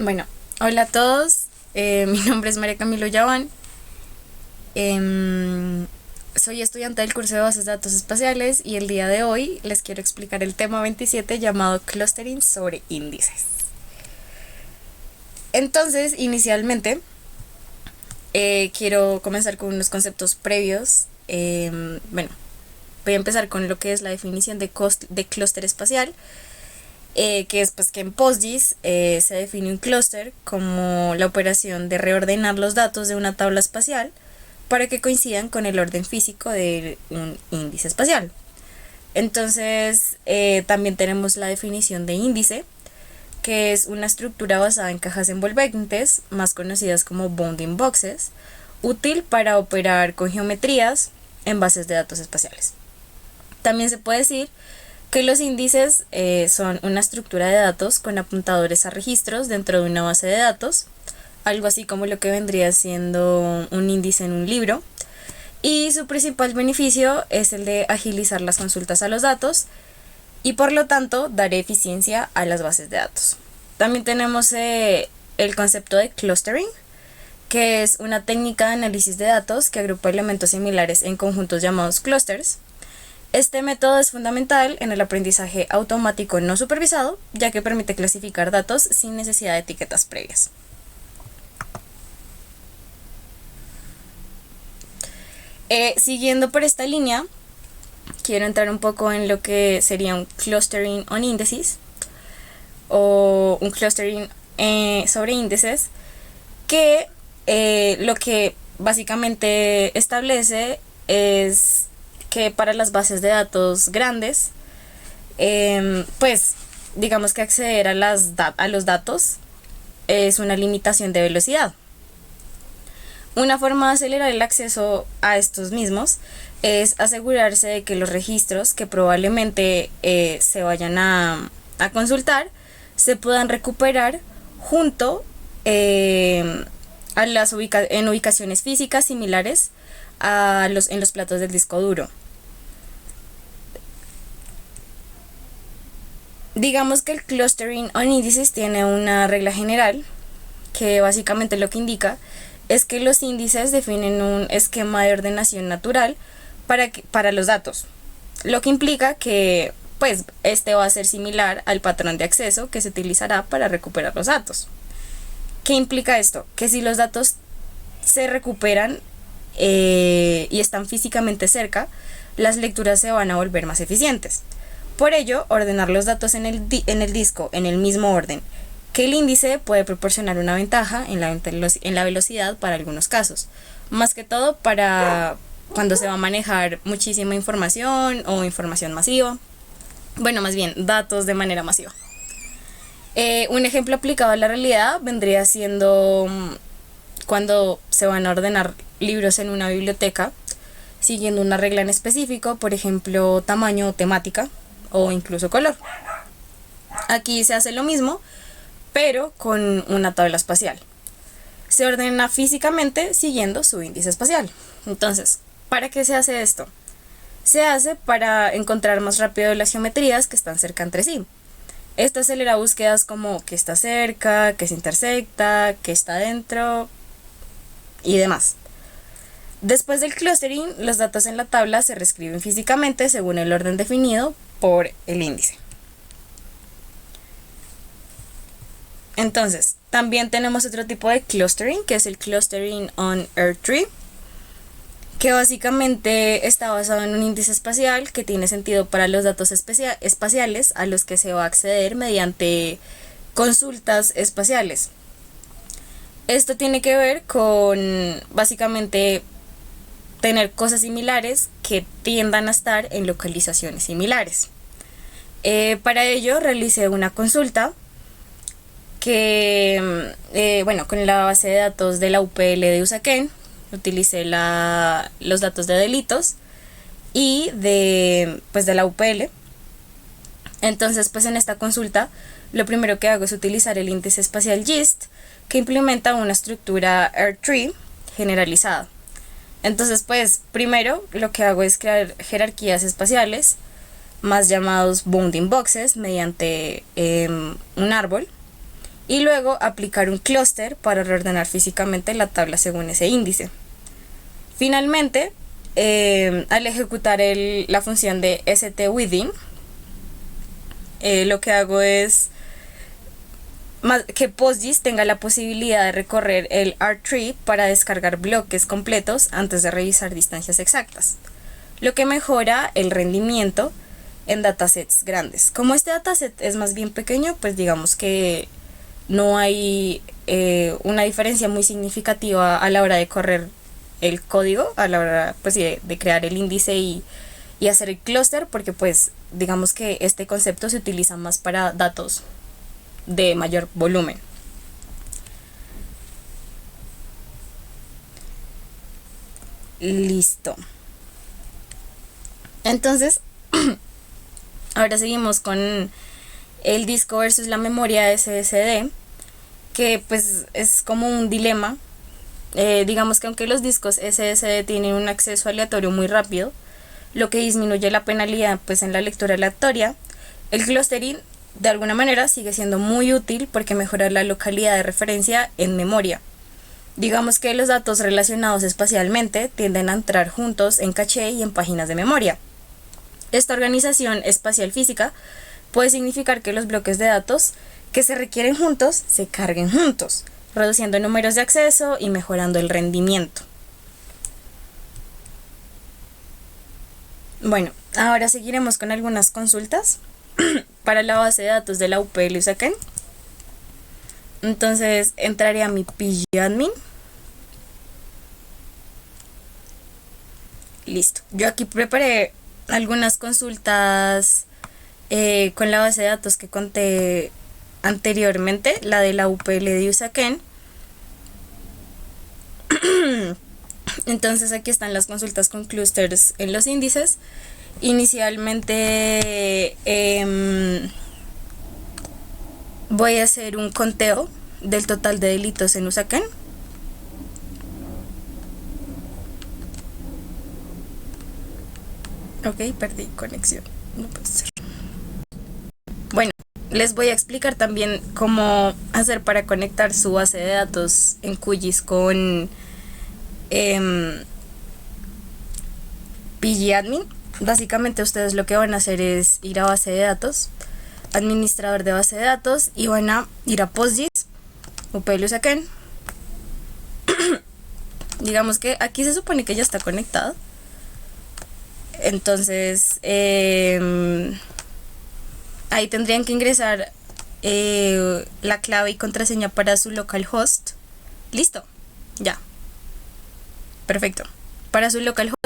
Bueno, hola a todos. Mi nombre es María Camilo Yaván. Soy estudiante del curso de bases de datos espaciales y el día de hoy les quiero explicar el tema 27 llamado Clustering sobre índices. Entonces, inicialmente, quiero comenzar con unos conceptos previos. Voy a empezar con lo que es la definición de clúster espacial. Que es pues que en PostGIS se define un clúster como la operación de reordenar los datos de una tabla espacial para que coincidan con el orden físico de un índice espacial. Entonces también tenemos la definición de índice, que es una estructura basada en cajas envolventes, más conocidas como bounding boxes, útil para operar con geometrías en bases de datos espaciales. También se puede decir que los índices son una estructura de datos con apuntadores a registros dentro de una base de datos, algo así como lo que vendría siendo un índice en un libro, y su principal beneficio es el de agilizar las consultas a los datos y por lo tanto dar eficiencia a las bases de datos. También tenemos el concepto de clustering, que es una técnica de análisis de datos que agrupa elementos similares en conjuntos llamados clusters. Este método es fundamental en el aprendizaje automático no supervisado, ya que permite clasificar datos sin necesidad de etiquetas previas. Siguiendo por esta línea, quiero entrar un poco en lo que sería un clustering on indices o un clustering sobre índices, que lo que básicamente establece es que para las bases de datos grandes, pues digamos que acceder a los datos es una limitación de velocidad. Una forma de acelerar el acceso a estos mismos es asegurarse de que los registros que probablemente se vayan a consultar se puedan recuperar junto en ubicaciones físicas similares en los platos del disco duro. Digamos que el clustering on indices tiene una regla general que básicamente lo que indica es que los índices definen un esquema de ordenación natural para los datos, lo que implica que pues este va a ser similar al patrón de acceso que se utilizará para recuperar los datos. ¿Qué implica esto? Que si los datos se recuperan y están físicamente cerca, las lecturas se van a volver más eficientes. Por ello, ordenar los datos en el disco en el mismo orden que el índice puede proporcionar una ventaja en la velocidad para algunos casos, más que todo para cuando se va a manejar muchísima información o información masiva, bueno, más bien datos de manera masiva. Un ejemplo aplicado a la realidad vendría siendo cuando se van a ordenar libros en una biblioteca siguiendo una regla en específico, por ejemplo, tamaño o temática o incluso color. Aquí se hace lo mismo, pero con una tabla espacial. Se ordena físicamente siguiendo su índice espacial. Entonces, ¿para qué se hace esto? Se hace para encontrar más rápido las geometrías que están cerca entre sí. Esto acelera búsquedas como qué está cerca, qué se intersecta, qué está dentro y demás. Después del clustering, los datos en la tabla se reescriben físicamente según el orden definido por el índice. Entonces, también tenemos otro tipo de clustering, que es el clustering on earth tree, que básicamente está basado en un índice espacial que tiene sentido para los datos espaciales a los que se va a acceder mediante consultas espaciales. Esto tiene que ver con básicamente tener cosas similares que tiendan a estar en localizaciones similares. Para ello realicé una consulta que, con la base de datos de la UPL de Usaquén, utilicé los datos de delitos y de la UPL. Entonces, pues en esta consulta, lo primero que hago es utilizar el índice espacial GIST, que implementa una estructura Earth Tree generalizada. Entonces, pues primero lo que hago es crear jerarquías espaciales, más llamados bounding boxes, mediante un árbol. y luego aplicar un clúster para reordenar físicamente la tabla según ese índice. Finalmente, al ejecutar la función de stwithin, lo que hago es que PostGIS tenga la posibilidad de recorrer el R-Tree para descargar bloques completos antes de revisar distancias exactas, lo que mejora el rendimiento en datasets grandes. Como este dataset es más bien pequeño, pues digamos que no hay una diferencia muy significativa a la hora de correr el código, a la hora pues, de crear el índice y hacer el clúster, porque pues digamos que este concepto se utiliza más para datos de mayor volumen. Listo. Entonces, ahora seguimos con el disco versus la memoria SSD, que pues es como un dilema. Digamos que aunque los discos SSD tienen un acceso aleatorio muy rápido, lo que disminuye la penalidad pues en la lectura aleatoria, el clustering de alguna manera sigue siendo muy útil porque mejora la localidad de referencia en memoria. Digamos que los datos relacionados espacialmente tienden a entrar juntos en caché y en páginas de memoria. Esta organización espacial física puede significar que los bloques de datos que se requieren juntos se carguen juntos, reduciendo números de acceso y mejorando el rendimiento. Bueno, ahora seguiremos con algunas consultas para la base de datos de la UPL Usaquén. Entonces entraré a mi pgadmin. Listo. Yo aquí preparé algunas consultas con la base de datos que conté anteriormente, la de la UPL de Usaquén. Entonces aquí están las consultas con clusters en los índices. Inicialmente voy a hacer un conteo del total de delitos en Usaquén. Ok, perdí conexión. No puede ser. Bueno, les voy a explicar también cómo hacer para conectar su base de datos en QGIS con pgadmin. Básicamente ustedes lo que van a hacer es ir a base de datos, administrador de base de datos, y van a ir a PostGIS, UPL Usaquén. Digamos que aquí se supone que ya está conectado. Entonces ahí tendrían que ingresar la clave y contraseña para su localhost. Listo, ya, perfecto, para su localhost.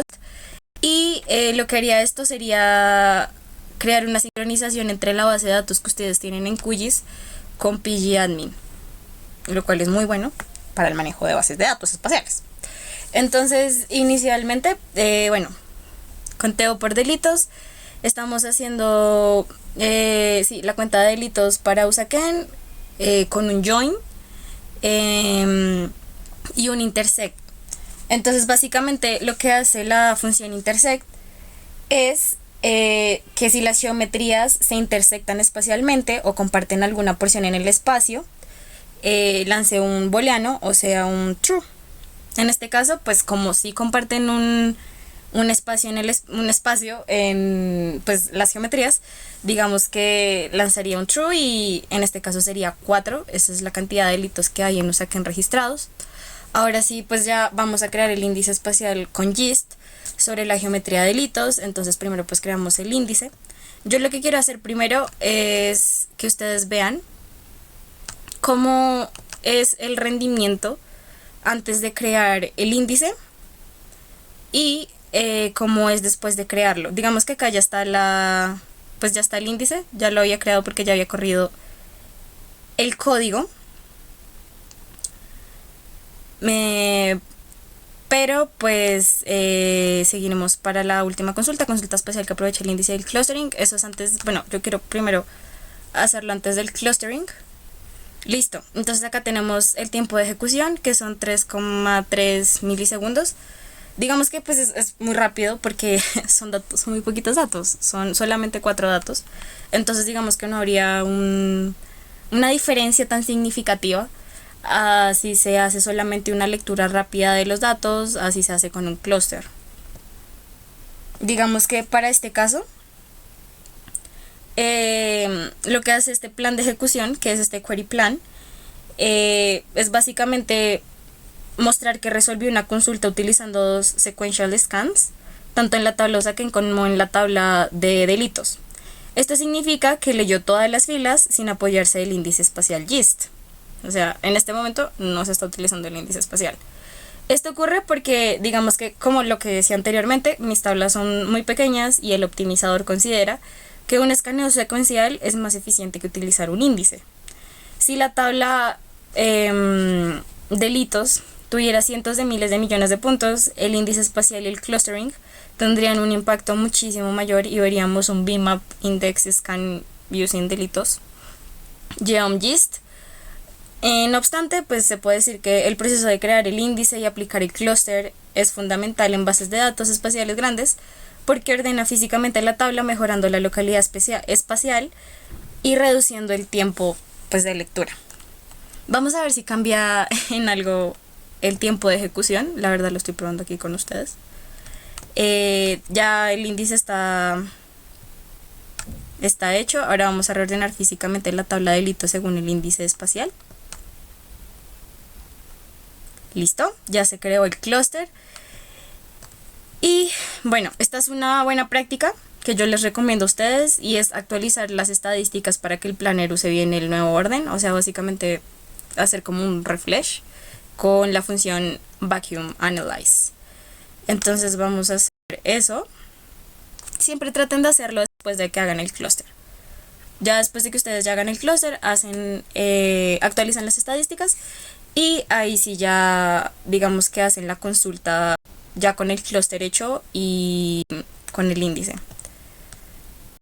Y lo que haría esto sería crear una sincronización entre la base de datos que ustedes tienen en QGIS con pgadmin, lo cual es muy bueno para el manejo de bases de datos espaciales. Entonces, inicialmente, bueno, conteo por delitos. Estamos haciendo la cuenta de delitos para Usaquén con un join y un intersect. Entonces básicamente lo que hace la función intersect es que si las geometrías se intersectan espacialmente o comparten alguna porción en el espacio, lance un booleano, o sea un true. En este caso, pues como si comparten un espacio en pues las geometrías, digamos que lanzaría un true, y en este caso sería 4. Esa es la cantidad de delitos que hay en Usaquén registrados. Ahora sí, pues ya vamos a crear el índice espacial con GIST sobre la geometría de delitos. Entonces primero pues creamos el índice. Yo lo que quiero hacer primero es que ustedes vean cómo es el rendimiento antes de crear el índice y cómo es después de crearlo. Digamos que acá ya está pues ya está el índice. Ya lo había creado porque ya había corrido el código. Pero pues seguiremos para la última consulta espacial que aprovecha el índice del clustering. Eso es antes, bueno, yo quiero primero hacerlo antes del clustering. Listo, entonces acá tenemos el tiempo de ejecución, que son 3,3 milisegundos. Digamos que pues es muy rápido porque son muy poquitos datos, son solamente 4 datos. Entonces digamos que no habría un una diferencia tan significativa si se hace solamente una lectura rápida de los datos, así se hace con un clúster. Digamos que para este caso, lo que hace este plan de ejecución, que es este query plan, es básicamente mostrar que resolvió una consulta utilizando dos sequential scans, tanto en la tabla OSAKEN como en la tabla de delitos. Esto significa que leyó todas las filas sin apoyarse del índice espacial GIST. O sea, en este momento no se está utilizando el índice espacial. Esto ocurre porque, digamos que, como lo que decía anteriormente, mis tablas son muy pequeñas y el optimizador considera que un escaneo secuencial es más eficiente que utilizar un índice. Si la tabla delitos tuviera cientos de miles de millones de puntos, el índice espacial y el clustering tendrían un impacto muchísimo mayor y veríamos un Bmap Index Scan Using Delitos Geom GIST. No obstante, pues se puede decir que el proceso de crear el índice y aplicar el clúster es fundamental en bases de datos espaciales grandes porque ordena físicamente la tabla mejorando la localidad espacial y reduciendo el tiempo pues de lectura. Vamos a ver si cambia en algo el tiempo de ejecución. La verdad lo estoy probando aquí con ustedes. Ya el índice está hecho. Ahora vamos a reordenar físicamente la tabla de delitos según el índice espacial. Listo, ya se creó el clúster. Y bueno, esta es una buena práctica que yo les recomiendo a ustedes y es actualizar las estadísticas para que el planner use bien el nuevo orden. O sea, básicamente hacer como un refresh con la función vacuum analyze. Entonces vamos a hacer eso. Siempre traten de hacerlo después de que hagan el clúster. Ya después de que ustedes ya hagan el clúster, actualizan las estadísticas y ahí sí ya digamos que hacen la consulta ya con el clúster hecho y con el índice.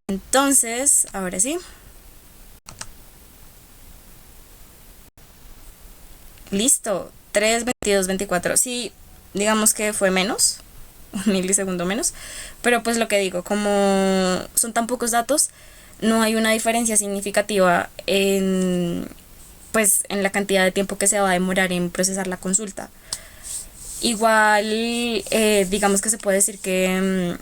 Entonces, ahora sí. Listo, 3:22:24. Sí, digamos que fue menos, un milisegundo menos, pero pues lo que digo, como son tan pocos datos, no hay una diferencia significativa en la cantidad de tiempo que se va a demorar en procesar la consulta. Igual, digamos que se puede decir que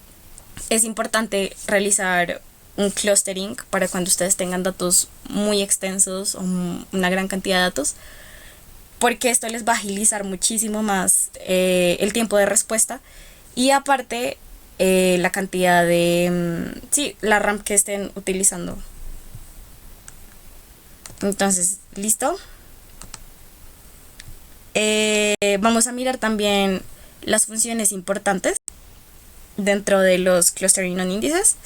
es importante realizar un clustering para cuando ustedes tengan datos muy extensos o una gran cantidad de datos, porque esto les va a agilizar muchísimo más el tiempo de respuesta y aparte la cantidad de la RAM que estén utilizando. Entonces, listo. Vamos a mirar también las funciones importantes dentro de los clustering on índices.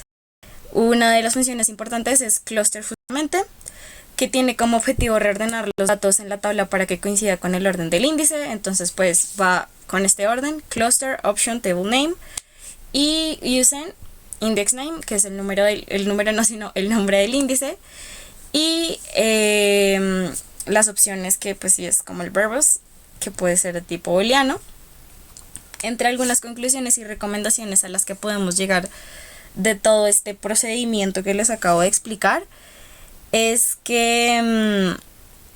Una de las funciones importantes es cluster justamente, que tiene como objetivo reordenar los datos en la tabla para que coincida con el orden del índice. Entonces pues va con este orden: cluster, option, table name y using index name, que es el nombre del índice, y las opciones que pues sí es como el verbose, que puede ser de tipo booleano. Entre algunas conclusiones y recomendaciones a las que podemos llegar de todo este procedimiento que les acabo de explicar es que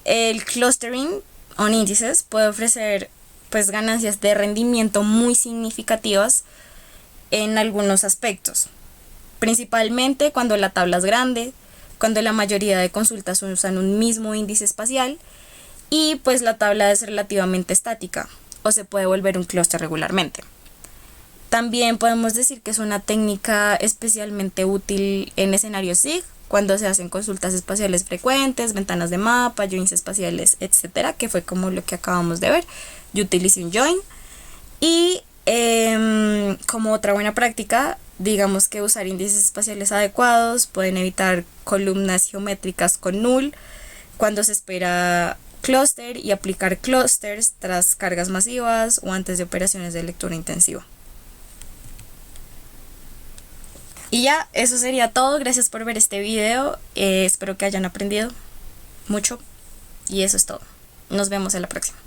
el clustering on índices puede ofrecer pues ganancias de rendimiento muy significativas en algunos aspectos, principalmente cuando la tabla es grande, cuando la mayoría de consultas usan un mismo índice espacial y pues la tabla es relativamente estática o se puede volver un clúster regularmente. También podemos decir que es una técnica especialmente útil en escenarios SIG, cuando se hacen consultas espaciales frecuentes, ventanas de mapa, joins espaciales, etcétera, que fue como lo que acabamos de ver. Yo utilicé un join. Y como otra buena práctica, digamos que usar índices espaciales adecuados, pueden evitar columnas geométricas con null cuando se espera clúster y aplicar clusters tras cargas masivas o antes de operaciones de lectura intensiva. Y ya, eso sería todo. Gracias por ver este video. Espero que hayan aprendido mucho. Y eso es todo. Nos vemos en la próxima.